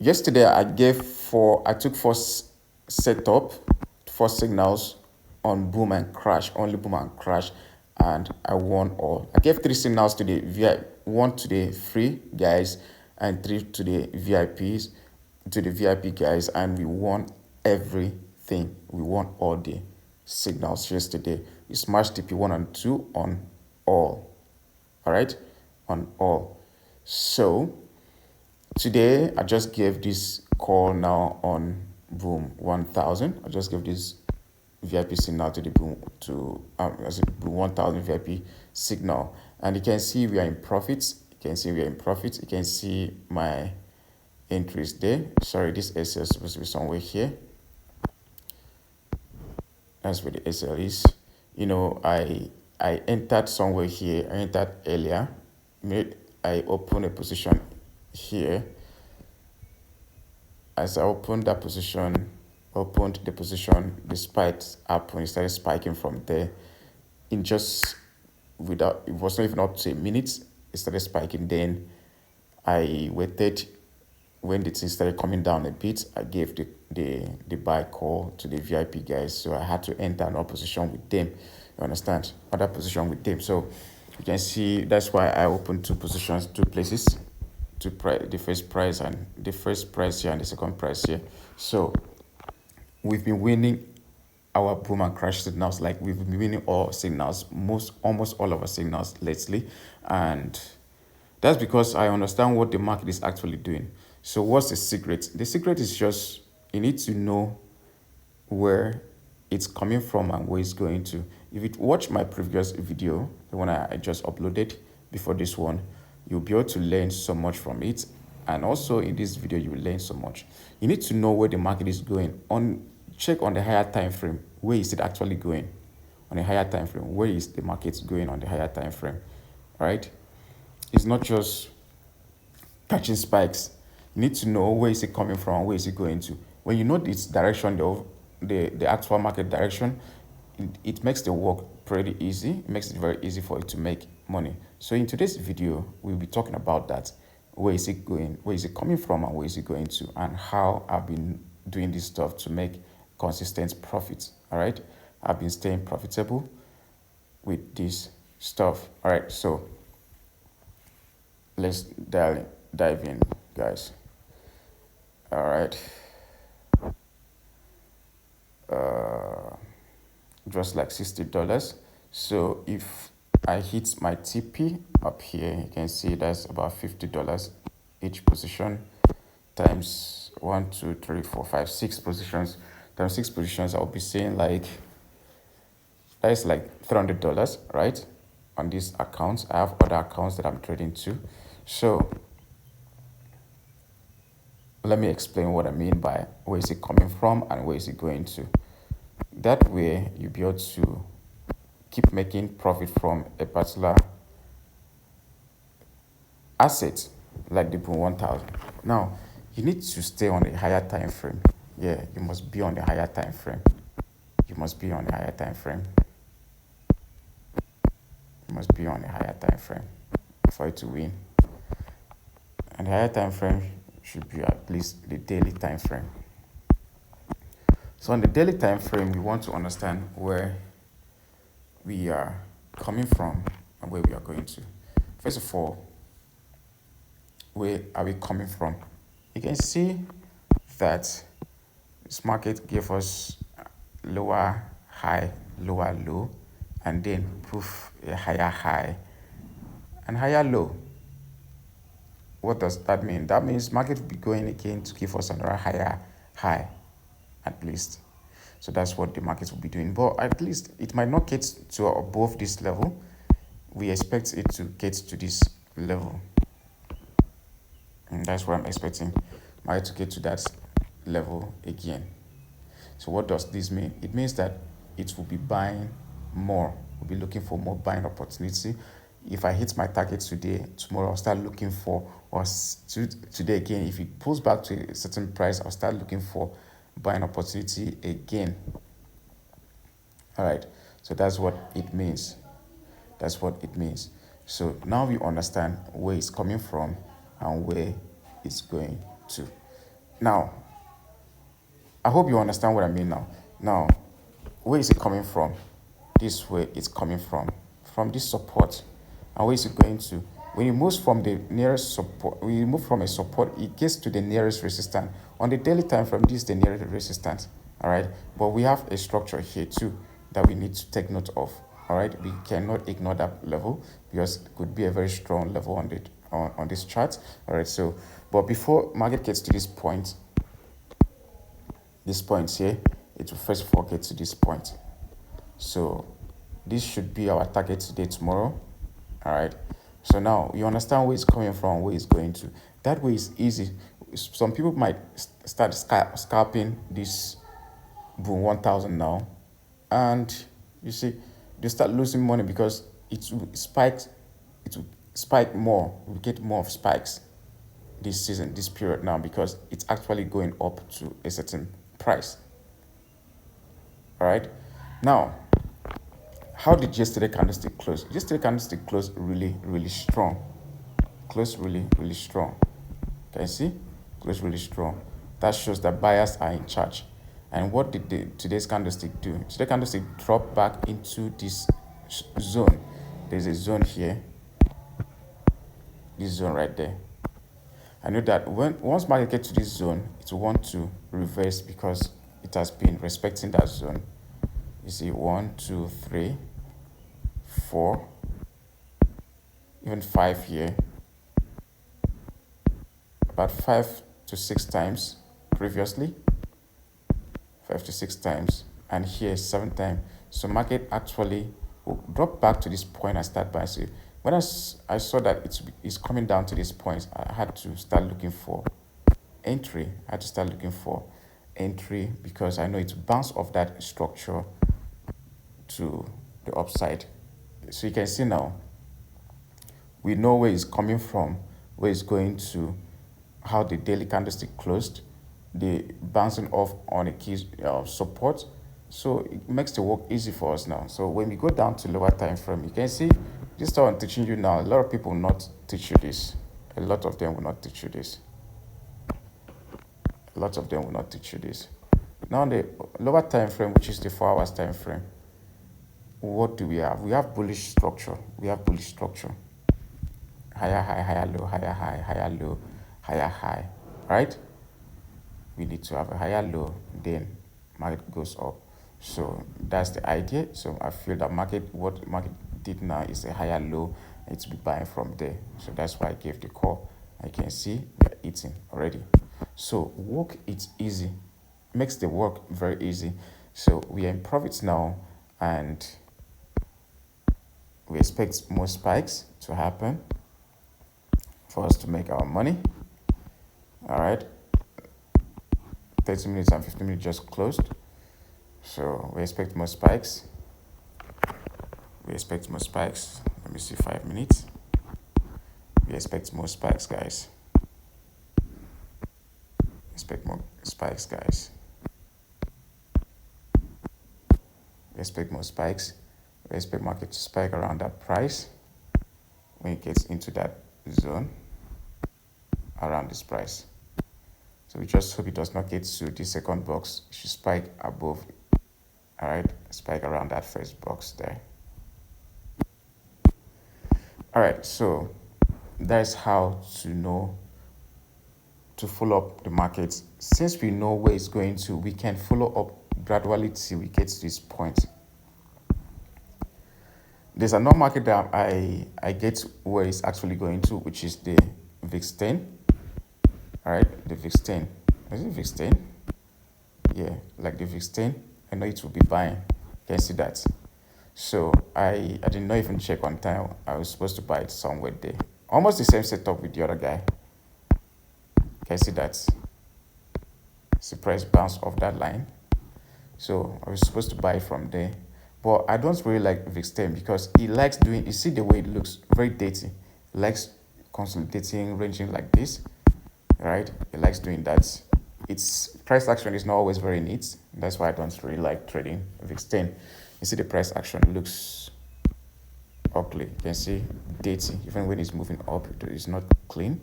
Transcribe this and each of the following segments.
Yesterday I took setup, four signals on boom and crash, only boom and crash, and I won all. I gave three signals to the one to the free guys and three to the VIP guys, and we won everything. We won all the signals yesterday. We smashed TP1 and 2 on all. All right, on all. So today I just gave this call now on boom 1000. I just gave this VIP signal to the boom to as a boom 1000 VIP signal, and you can see we are in profits. You can see we are in profits. You can see my entries there. Sorry, this SL is supposed to be somewhere here. That's where the SL is. You know, I entered somewhere here. I entered earlier. I opened a position here. As I opened the position, the spike happened. It started spiking from there. In just without, it was not even up to a minute. It started spiking. Then I waited. When the thing started coming down a bit, I gave the buy call to the VIP guys. So I had to enter another position with them. You understand? Other position with them. So you can see that's why I opened two positions, two places, the first price here and the second price here. So we've been winning our boom and crash signals. Like we've been winning all signals, almost all of our signals lately, and that's because I understand what the market is actually doing. So what's the secret? The secret is just you need to know where it's coming from and where it's going to. If you watch my previous video, the one I just uploaded before this one, you'll be able to learn so much from it. And also in this video, you will learn so much. You need to know where the market is going. Check on the higher time frame. Where is it actually going? On the higher time frame, where is the market going on the higher time frame? Right? It's not just catching spikes. You need to know where is it coming from, where is it going to. When you know its direction, the actual market direction, it makes the work pretty easy. It makes it very easy for you to make money. So in today's video, we'll be talking about that. Where is it going? Where is it coming from and where is it going to? And how I've been doing this stuff to make consistent profits. All right. I've been staying profitable with this stuff. All right. So let's dive in, guys. All right. Just like $60. So if I hit my TP up here, you can see that's about $50 each position times 1, 2, 3, 4, 5, 6 positions. Times 6 positions, I'll be saying like that is like $300, right? On these accounts, I have other accounts that I'm trading to. So let me explain what I mean by where is it coming from and where is it going to. That way, you'll be able to keep making profit from a particular asset like the Boom 1000. Now, you need to stay on a higher time frame. Yeah, you must be on the higher time frame. You must be on the higher time frame. You must be on a higher time frame for you to win. And the higher time frame should be at least the daily time frame. So on the daily time frame, we want to understand where we are coming from and where we are going to. First of all, where are we coming from? You can see that this market gave us lower high, lower low, and then poof, a higher high and higher low. What does that mean? That means market will be going again to give us another higher high, at least. So that's what the market will be doing. But at least it might not get to above this level. We expect it to get to this level. And that's what I'm expecting market to get to that level again. So what does this mean? It means that it will be buying more. We'll be looking for more buying opportunity. If I hit my target today, tomorrow I'll start looking for, or today again, if it pulls back to a certain price, I'll start looking for buying opportunity again. All right, so that's what it means. That's what it means. So now we understand where it's coming from and where it's going to. Now, I hope you understand what I mean now. Now, where is it coming from? This way it's coming from this support. And where is it going to? When it moves from the nearest support, when you move from a support, it gets to the nearest resistance. On the daily time frame, this is the nearest resistance. All right. But we have a structure here too that we need to take note of. All right. We cannot ignore that level because it could be a very strong level on the on this chart. All right. So, but before market gets to this point here, it will first of all get to this point. So this should be our target today, tomorrow. All right. So now you understand where it's coming from, where it's going to. That way is easy. Some people might start scalping this boom 1000 now, and you see they start losing money because it will spike. It will spike more. We get more of spikes this season, this period now, because it's actually going up to a certain price. All right. Now, how did yesterday candlestick close? Yesterday candlestick closed really, really strong. Closed really, really strong. Can you see? Closed really strong. That shows that buyers are in charge. And what did today's candlestick do? Today's candlestick dropped back into this zone. There's a zone here. This zone right there. I know that once market gets to this zone, it will want to reverse because it has been respecting that zone. You see 1, 2, 3, 4, even 5 here. About 5 to 6 times previously. 5 to 6 times. And here 7 times. So market actually will drop back to this point and start buying. So when I saw that it's coming down to this point, I had to start looking for entry. I had to start looking for entry because I know it's bounced off that structure to the upside. So you can see now, we know where it's coming from, where it's going to, how the daily candlestick closed, the bouncing off on a key support. So it makes the work easy for us now. So when we go down to lower time frame, you can see this is how I'm teaching you now. A lot of people will not teach you this. A lot of them will not teach you this. A lot of them will not teach you this. Now the lower time frame, which is the 4 hours time frame, what do we have? We have bullish structure. We have bullish structure. Higher high, higher low, higher high, higher low, higher high. Right? We need to have a higher low, then market goes up. So that's the idea. So I feel that what market did now is a higher low. I need to be buying from there. So that's why I gave the call. I can see we're eating already. So work it's easy. Makes the work very easy. So we are in profits now, and we expect more spikes to happen for us to make our money. All right. 30 minutes and 15 minutes just closed. So we expect more spikes. We expect more spikes. Let me see, 5 minutes. We expect more spikes, guys. Expect more spikes, guys. We expect more spikes. We expect market to spike around that price when it gets into that zone around this price. So we just hope it does not get to the second box. It should spike above. All right, spike around that first box there. All right, so that's how to know to follow up the market. Since we know where it's going to, we can follow up gradually till we get to this point. There's another market that I get where it's actually going to, which is the VIX 10. All right, the VIX 10. Is it VIX 10? Yeah, like the VIX 10. I know it will be buying. Can you see that? So I did not even check on time. I was supposed to buy it somewhere there. Almost the same setup with the other guy. Can you see that? It's the price bounce off that line. So I was supposed to buy it from there. But I don't really like VIX 10 because it likes doing, you see the way it looks, very dirty. It likes consolidating, ranging like this, right? It likes doing that. Its price action is not always very neat. That's why I don't really like trading VIX 10. You see the price action looks ugly. You can see dirty. Even when it's moving up, it's not clean.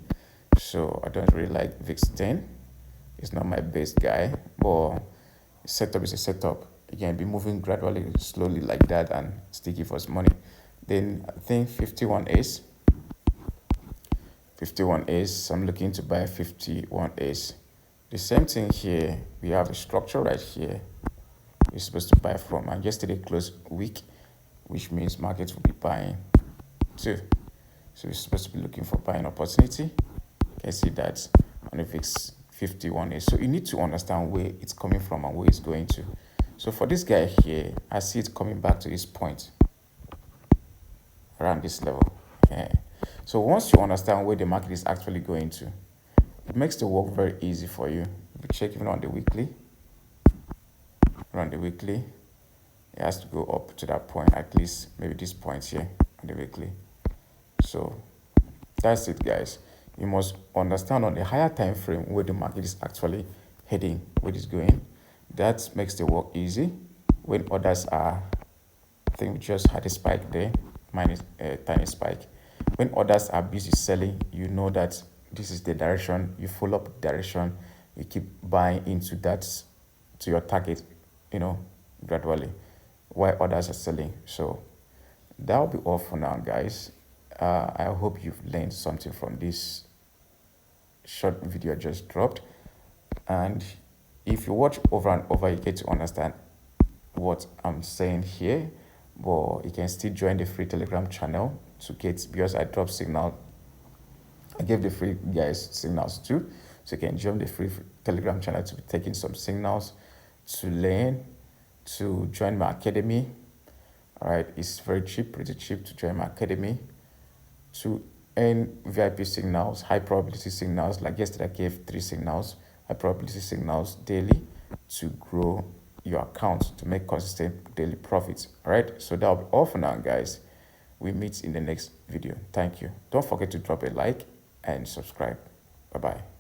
So I don't really like VIX 10 It's not my best guy, but setup is a setup. You can be moving gradually, slowly like that, and still give us money. Then I think 51 is. I'm looking to buy 51 is. The same thing here. We have a structure right here. We're supposed to buy from, and yesterday closed weak, which means markets will be buying too. So we're supposed to be looking for buying opportunity. You can see that on the VIX 51 is. So you need to understand where it's coming from and where it's going to. So for this guy here, I see it coming back to this point around this level. Yeah. So once you understand where the market is actually going to, it makes the work very easy for you. If you check even on the weekly, it has to go up to that point, at least maybe this point here on the weekly. So that's it, guys. You must understand on the higher time frame where the market is actually heading, where it's going. That makes the work easy. When others are, I think we just had a spike there, minus a tiny spike. When others are busy selling, you know that this is the direction. You follow up the direction. You keep buying into that, to your target, gradually, while others are selling. So that will be all for now, guys. I hope you've learned something from this short video I just dropped. And if you watch over and over, you get to understand what I'm saying here. But you can still join the free Telegram channel to get, because I drop signal. I gave the free guys signals too. So you can join the free Telegram channel to be taking some signals, to learn, to join my academy. All right, it's very cheap, pretty cheap to join my academy, to earn VIP signals, high probability signals. Like yesterday, I gave 3 signals, high probability signals daily, to grow your account, to make consistent daily profits. All right, so that'll be all for now, guys. We meet in the next video. Thank you. Don't forget to drop a like and subscribe. Bye bye.